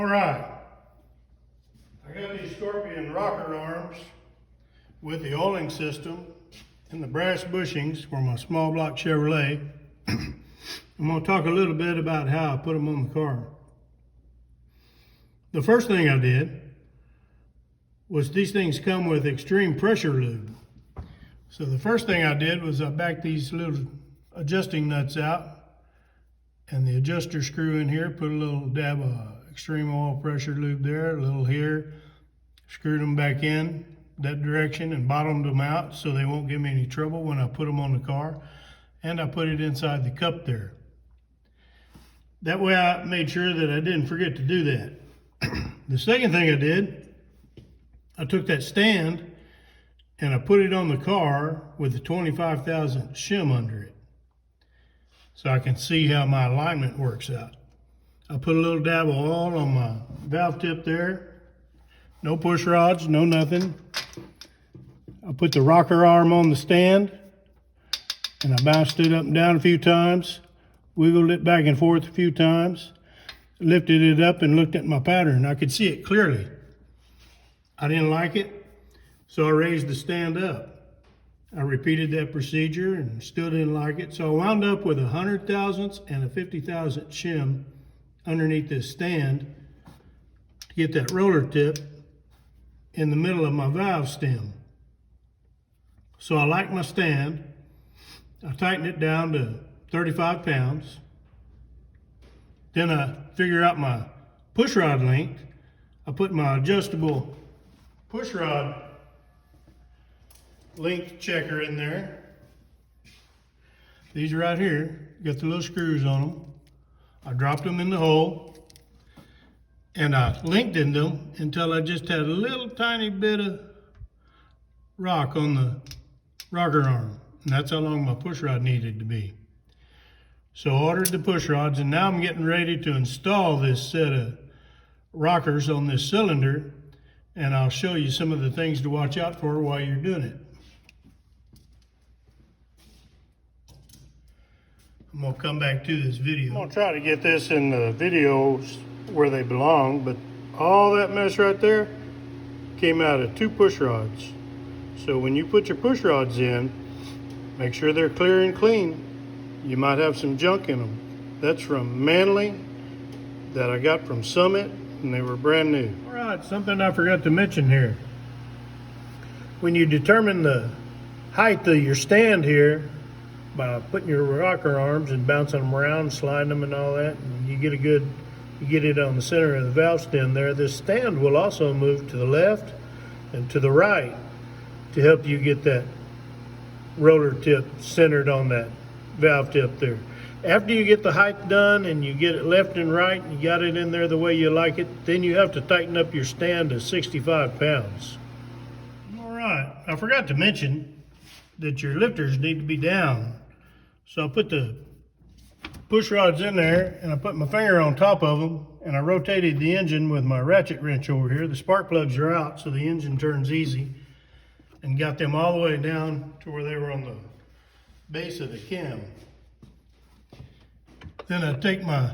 right, I got these Scorpion rocker arms with the oiling system and the brass bushings for my small block Chevrolet. I'm going to talk a little bit about how I put them on the car. The first thing I did was these things come with extreme pressure lube. So the first thing I did was I backed these little adjusting nuts out and the adjuster screw in here, put a little dab of extreme oil pressure lube there, a little here, screwed them back in that direction and bottomed them out so they won't give me any trouble when I put them on the car. And I put it inside the cup there. That way I made sure that I didn't forget to do that. The second thing I did, I took that stand and I put it on the car with the 25 thousandths shim under it, so I can see how my alignment works out. I put a little dab of oil on my valve tip there. No push rods, no nothing. I put the rocker arm on the stand and I bounced it up and down a few times, wiggled it back and forth a few times, lifted it up and looked at my pattern. I could see it clearly. I didn't like it, so I raised the stand up. I repeated that procedure and still didn't like it, so I wound up with a 100 thousandths and a 50 thousandth shim underneath this stand to get that roller tip in the middle of my valve stem. So I like my stand. I tightened it down to 35 pounds. Then I figure out my push rod length. I put my adjustable push rod length checker in there. These are right here. Got the little screws on them. I dropped them in the hole and I lengthened them until I just had a little tiny bit of rock on the rocker arm. And that's how long my push rod needed to be. So I ordered the push rods, and now I'm getting ready to install this set of rockers on this cylinder, and I'll show you some of the things to watch out for while you're doing it. I'm gonna come back to this video. I'm gonna try to get this in the videos where they belong, but all that mess right there came out of 2 push rods. So when you put your push rods in, make sure they're clear and clean. You might have some junk in them. That's from Manly that I got from Summit, and they were brand new. All right, something I forgot to mention here. When you determine the height of your stand here by putting your rocker arms and bouncing them around, sliding them and all that, and you get it on the center of the valve stem there, this stand will also move to the left and to the right to help you get that roller tip centered on that valve tip there. After you get the height done and you get it left and right and you got it in there the way you like it, then you have to tighten up your stand to 65 pounds. All right, I forgot to mention that your lifters need to be down. So I put the push rods in there and I put my finger on top of them and I rotated the engine with my ratchet wrench over here. The spark plugs are out so the engine turns easy, and got them all the way down to where they were on the base of the cam. Then I take my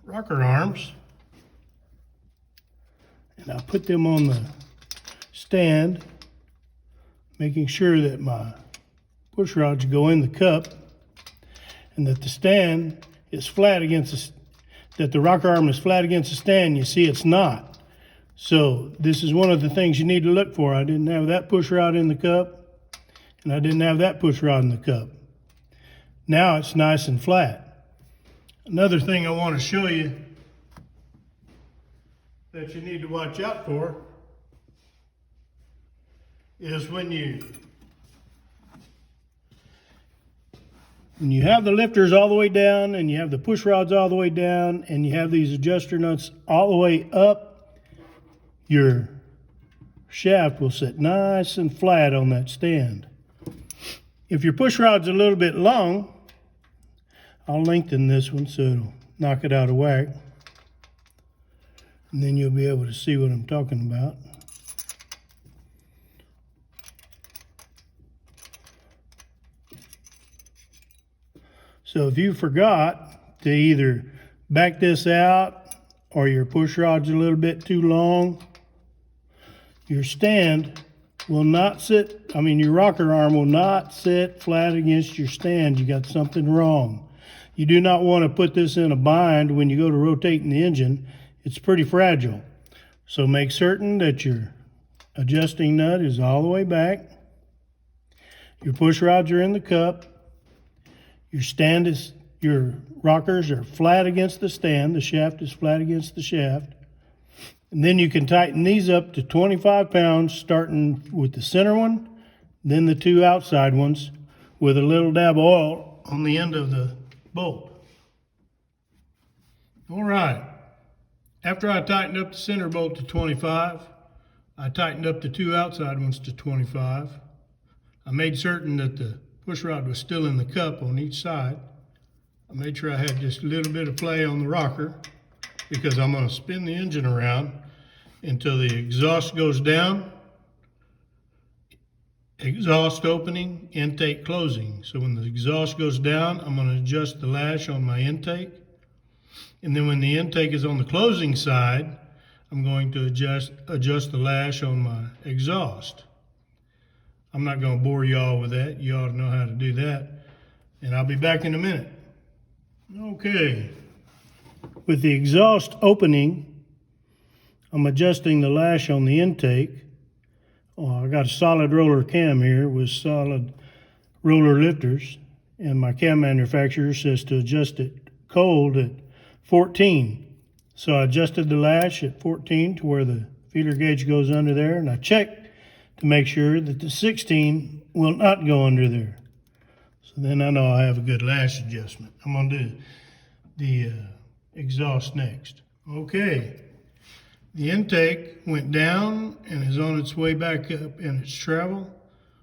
rocker arms and I put them on the stand, making sure that my push rods go in the cup and that the stand is flat against that the rocker arm is flat against the stand. You see it's not. So this is one of the things you need to look for. I didn't have that push rod in the cup, and I didn't have that push rod in the cup. Now it's nice and flat. Another thing I want to show you that you need to watch out for is when you have the lifters all the way down and you have the push rods all the way down and you have these adjuster nuts all the way up, your shaft will sit nice and flat on that stand. If your push rod's a little bit long, I'll lengthen this one so it'll knock it out of whack. And then you'll be able to see what I'm talking about. So if you forgot to either back this out, or your push rod's a little bit too long, your stand will not sit, your rocker arm will not sit flat against your stand. You got something wrong. You do not want to put this in a bind when you go to rotating the engine. It's pretty fragile. So make certain that your adjusting nut is all the way back. Your push rods are in the cup. Your rockers are flat against the stand. The shaft is flat against the shaft. And then you can tighten these up to 25 pounds, starting with the center one, then the two outside ones, with a little dab of oil on the end of the bolt. All right. After I tightened up the center bolt to 25, I tightened up the two outside ones to 25. I made certain that the push rod was still in the cup on each side. I made sure I had just a little bit of play on the rocker, because I'm going to spin the engine around until the exhaust goes down. Exhaust opening, intake closing. So when the exhaust goes down, I'm going to adjust the lash on my intake. And then when the intake is on the closing side, I'm going to adjust the lash on my exhaust. I'm not going to bore y'all with that. You ought to know how to do that. And I'll be back in a minute. Okay. With the exhaust opening, I'm adjusting the lash on the intake. I got a solid roller cam here with solid roller lifters, and my cam manufacturer says to adjust it cold at 14. So I adjusted the lash at 14 to where the feeler gauge goes under there, and I checked to make sure that the 16 will not go under there. So then I know I have a good lash adjustment. I'm going to do the exhaust next. Okay, the intake went down and is on its way back up in its travel.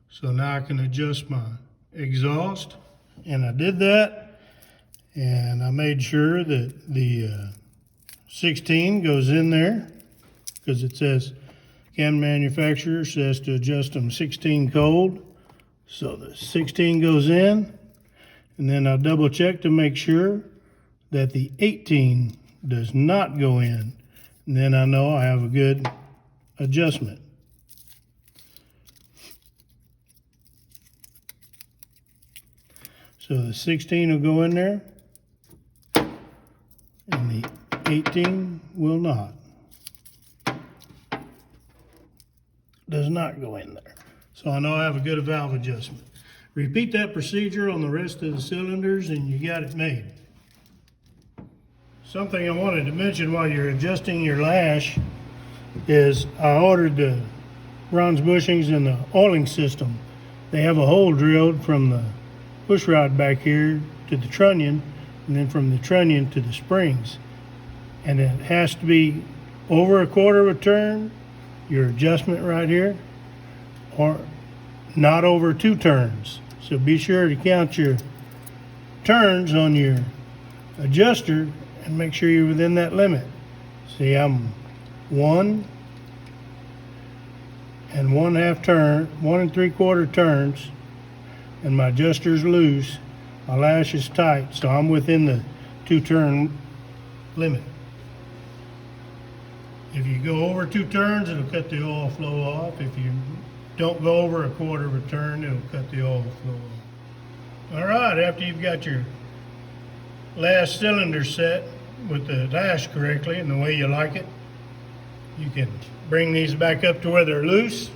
So now I can adjust my exhaust, and I did that, and I made sure that the 16 goes in there, because it says, cam manufacturer says to adjust them 16 cold. So the 16 goes in, and then I'll double check to make sure that the 18 does not go in. And then I know I have a good adjustment. So the 16 will go in there, and the 18 will not. Does not go in there. So I know I have a good valve adjustment. Repeat that procedure on the rest of the cylinders and you got it made. Something I wanted to mention while you're adjusting your lash is I ordered the bronze bushings in the oiling system. They have a hole drilled from the push rod back here to the trunnion, and then from the trunnion to the springs. And it has to be over a quarter of a turn, your adjustment right here, or not over 2 turns. So be sure to count your turns on your adjuster and make sure you're within that limit. See, I'm 1 1/2 turn, 1 3/4 turns, and my adjuster's loose. My lash is tight, so I'm within the 2 turn limit. If you go over 2 turns, it'll cut the oil flow off. If you don't go over a quarter of a turn, it'll cut the oil flow off. All right, after you've got your last cylinder set with the lash correctly and the way you like it, you can bring these back up to where they're loose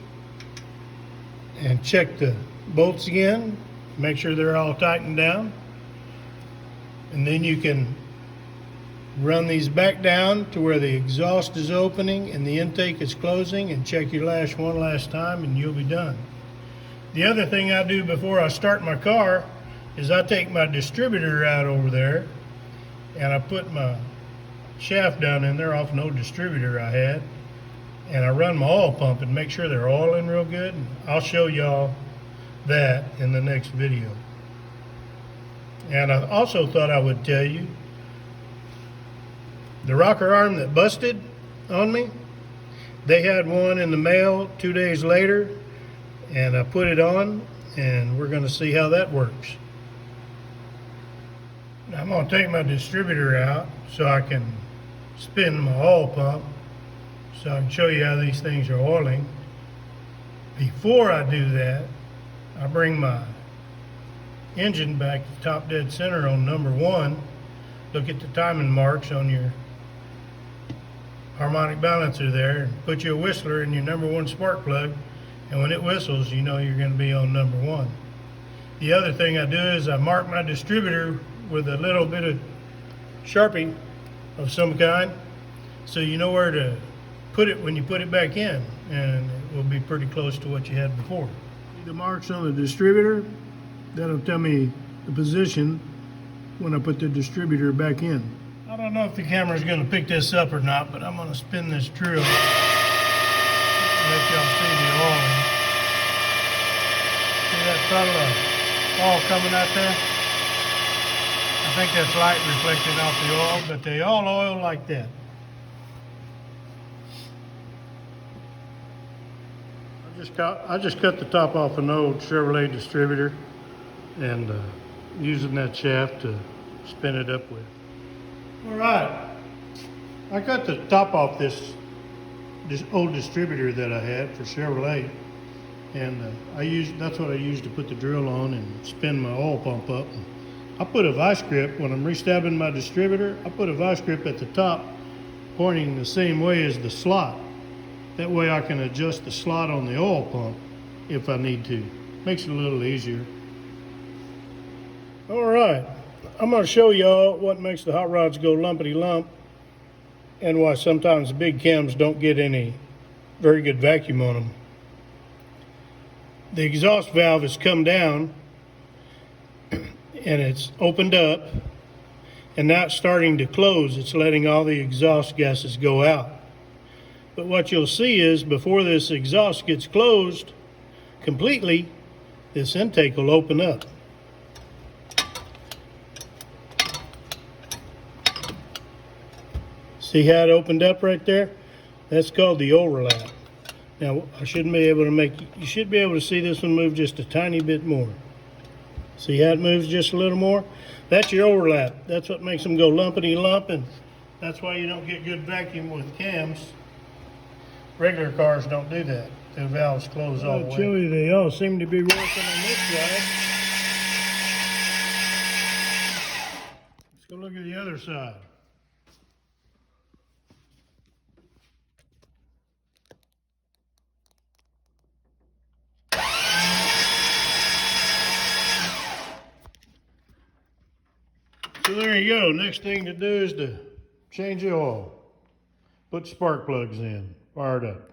and check the bolts again, make sure they're all tightened down, and then you can run these back down to where the exhaust is opening and the intake is closing, and check your lash one last time and you'll be done. The other thing I do before I start my car is I take my distributor out over there and I put my shaft down in there off an old distributor I had, and I run my oil pump and make sure they're oiling real good. And I'll show y'all that in the next video. And I also thought I would tell you, the rocker arm that busted on me, they had one in the mail 2 days later, and I put it on, and we're going to see how that works. I'm going to take my distributor out so I can spin my oil pump so I can show you how these things are oiling. Before I do that, I bring my engine back to top dead center on number 1. Look at the timing marks on your harmonic balancer there, and put your whistler in your number 1 spark plug, and when it whistles, you know you're going to be on number 1. The other thing I do is I mark my distributor with a little bit of Sharpie of some kind, so you know where to put it when you put it back in, and it will be pretty close to what you had before. The marks on the distributor, that'll tell me the position when I put the distributor back in. I don't know if the camera's going to pick this up or not, but I'm going to spin this drill and let y'all see the oil. See that subtle oil coming out there? I think that's light reflected off the oil, but they all oil like that. I just cut the top off an old Chevrolet distributor and using that shaft to spin it up with. All right, I cut the top off this old distributor that I had for Chevrolet, and that's what I used to put the drill on and spin my oil pump up. I put a vice grip when I'm restabbing my distributor. I put a vice grip at the top, pointing the same way as the slot. That way I can adjust the slot on the oil pump if I need to. Makes it a little easier. All right, I'm going to show y'all what makes the hot rods go lumpity lump and why sometimes the big cams don't get any very good vacuum on them. The exhaust valve has come down and it's opened up, and now it's starting to close. It's letting all the exhaust gases go out. But what you'll see is before this exhaust gets closed completely, this intake will open up. See how it opened up right there? That's called the overlap. Now I shouldn't be able to you should be able to see this one move just a tiny bit more. See how it moves just a little more? That's your overlap. That's what makes them go lumpity lump, and that's why you don't get good vacuum with cams. Regular cars don't do that. The valves close all the way. Chilly, they all seem to be working on this side. Let's go look at the other side. So there you go. Next thing to do is to change the oil. Put spark plugs in. Fire it up.